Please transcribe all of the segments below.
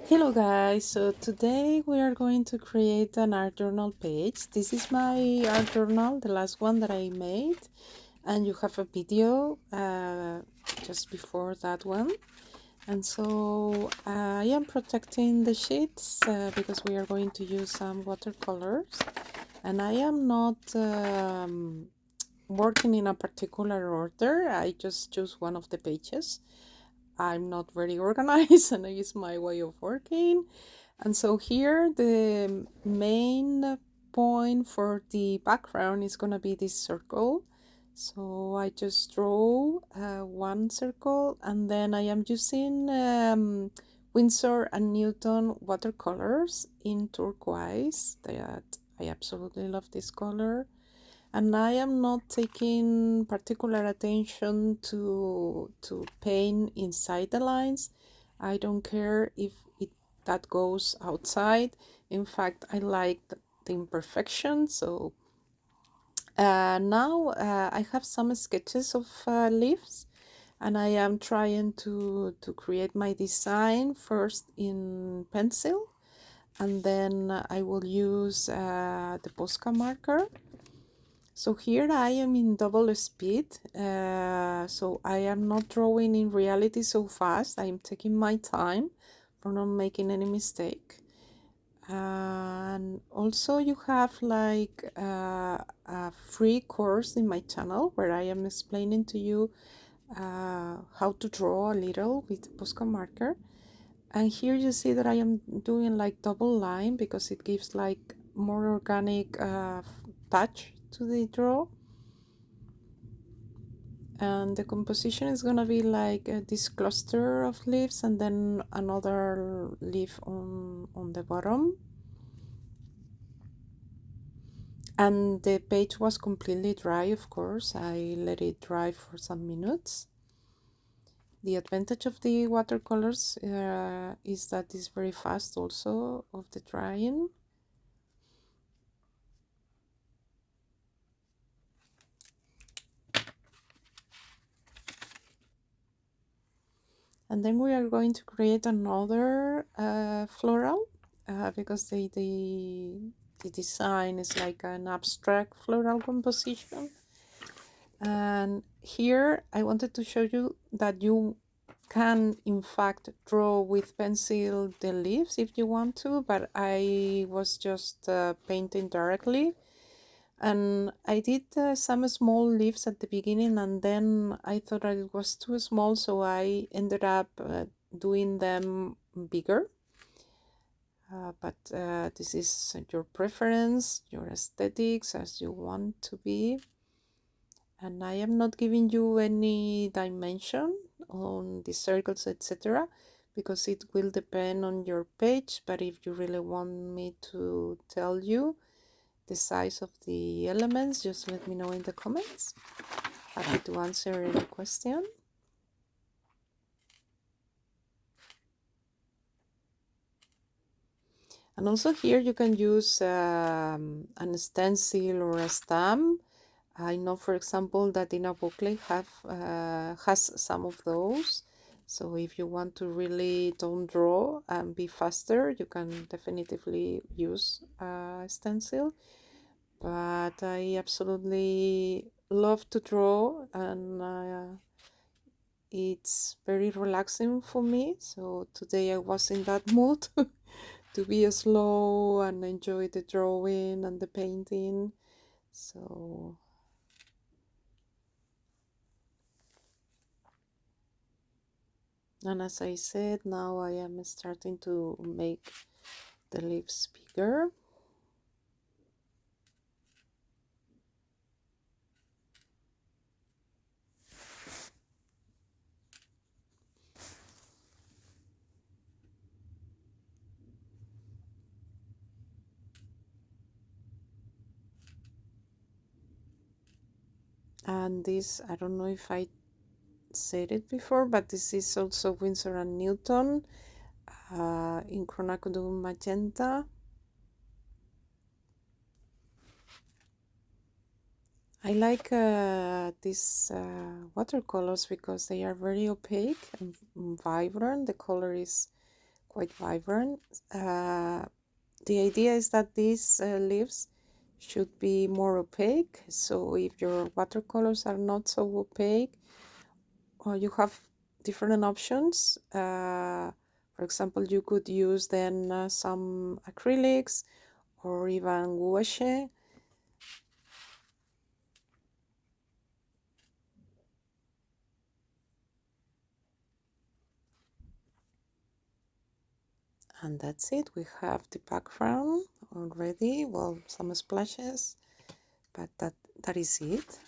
Hello guys, so today we are going to create an art journal page. This is my art journal, the last one that I made, and you have a video just before that one. And so I am protecting the sheets because we are going to use some watercolors, and I am not working in a particular order. I just choose one of the pages. I'm not very organized and it's my way of working. And so here the main point for the background is going to be this circle. So I just draw one circle, and then I am using Winsor and Newton watercolors in turquoise. That I absolutely love this color. And I am not taking particular attention to paint inside the lines. I don't care if that goes outside. In fact, I like the imperfection. So now I have some sketches of leaves, and I am trying to create my design first in pencil, and then I will use the Posca marker. So here I am in double speed, so I am not drawing in reality so fast. I am taking my time for not making any mistake. And also you have like a free course in my channel where I am explaining to you how to draw a little with Posca marker. And here you see that I am doing like double line because it gives like more organic touch to the draw. And the composition is gonna be like this cluster of leaves and then another leaf on the bottom. And the page was completely dry, of course. I let it dry for some minutes. The advantage of the watercolors is that it's very fast also of the drying. And then we are going to create another floral because the design is like an abstract floral composition. And here I wanted to show you that you can in fact draw with pencil the leaves if you want to, but I was just painting directly. And I did some small leaves at the beginning, and then I thought that it was too small, so I ended up doing them bigger. But this is your preference, your aesthetics, as you want to be. And I am not giving you any dimension on the circles, etc., because it will depend on your page. But if you really want me to tell you the size of the elements, just let me know in the comments. Happy to answer any question. And also here you can use an stencil or a stamp. I know, for example, that in a booklet has some of those. So if you want to really don't draw and be faster, you can definitively use a stencil. But I absolutely love to draw, and it's very relaxing for me. So today I was in that mood to be slow and enjoy the drawing and the painting. So and as I said, now I am starting to make the leaves bigger. And this, I don't know if I said it before, but this is also Winsor and Newton in Chronacodum Magenta. I like these watercolors because they are very opaque and vibrant. The color is quite vibrant. The idea is that these leaves should be more opaque, so if your watercolors are not so opaque, or you have different options. For example, you could use then some acrylics or even gouache. And that's it. We have the background already. Well, some splashes, but that is it.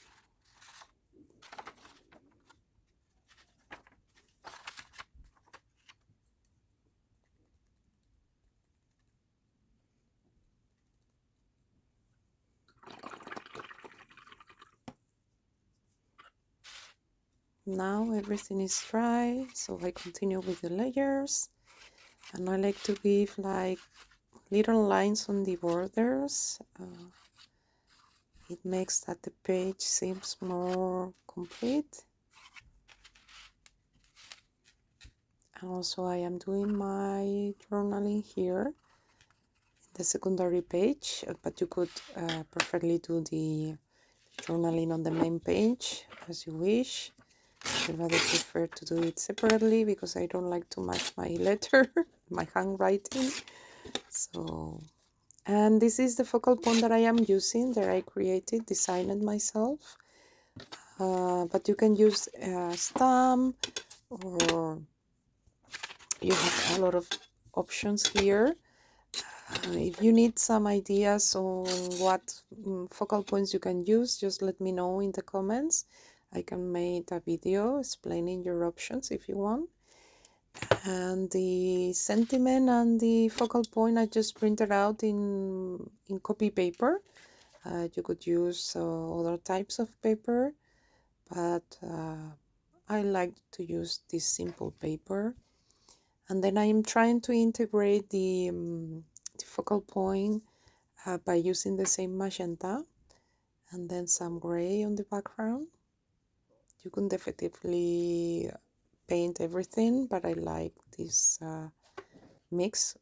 Now everything is dry, so I continue with the layers, and I like to give like little lines on the borders. It makes that the page seems more complete. And also I am doing my journaling here, the secondary page, but you could perfectly do the journaling on the main page as you wish. I rather prefer to do it separately because I don't like to match my letter, my handwriting. So, and this is the focal point that I am using, that I created, designed myself. But you can use stamp, or you have a lot of options here. If you need some ideas on what focal points you can use, just let me know in the comments. I can make a video explaining your options if you want. And the sentiment and the focal point I just printed out in copy paper. You could use other types of paper, but I like to use this simple paper. And then I am trying to integrate the focal point by using the same magenta and then some gray on the background. You can definitely paint everything, but I like this mix.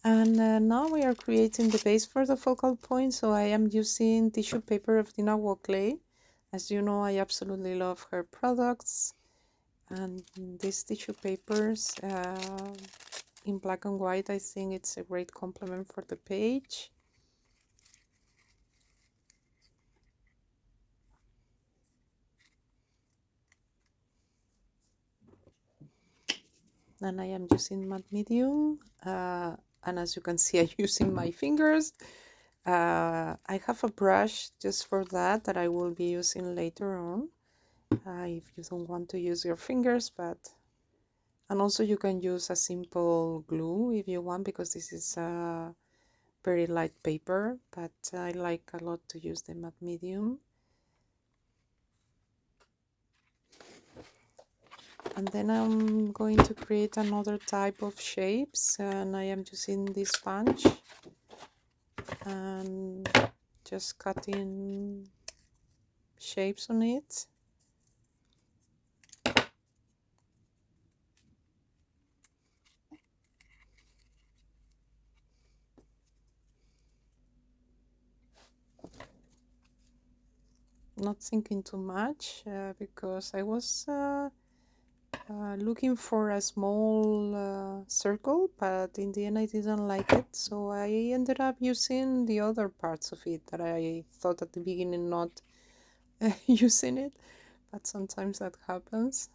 And now we are creating the base for the focal point, so I am using tissue paper of Dina Clay. As you know, I absolutely love her products, and these tissue papers in black and white, I think it's a great complement for the page. And I am using matte medium, and as you can see, I'm using my fingers. I have a brush just for that I will be using later on, if you don't want to use your fingers. And also you can use a simple glue if you want, because this is a very light paper, but I like a lot to use the matte medium. And then I'm going to create another type of shapes, and I am using this sponge and just cutting shapes on it. Not thinking too much because I was looking for a small circle, but in the end I didn't like it, so I ended up using the other parts of it that I thought at the beginning not using it, but sometimes that happens.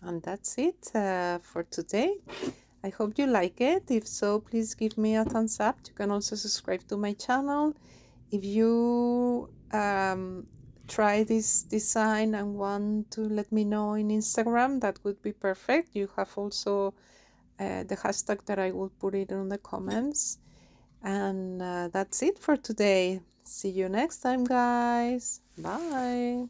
And that's it for today. I hope you like it. If so, please give me a thumbs up. You can also subscribe to my channel. If you try this design and want to let me know in Instagram, that would be perfect. You have also the hashtag that I will put it in the comments. And That's it for today. See you next time, guys. Bye.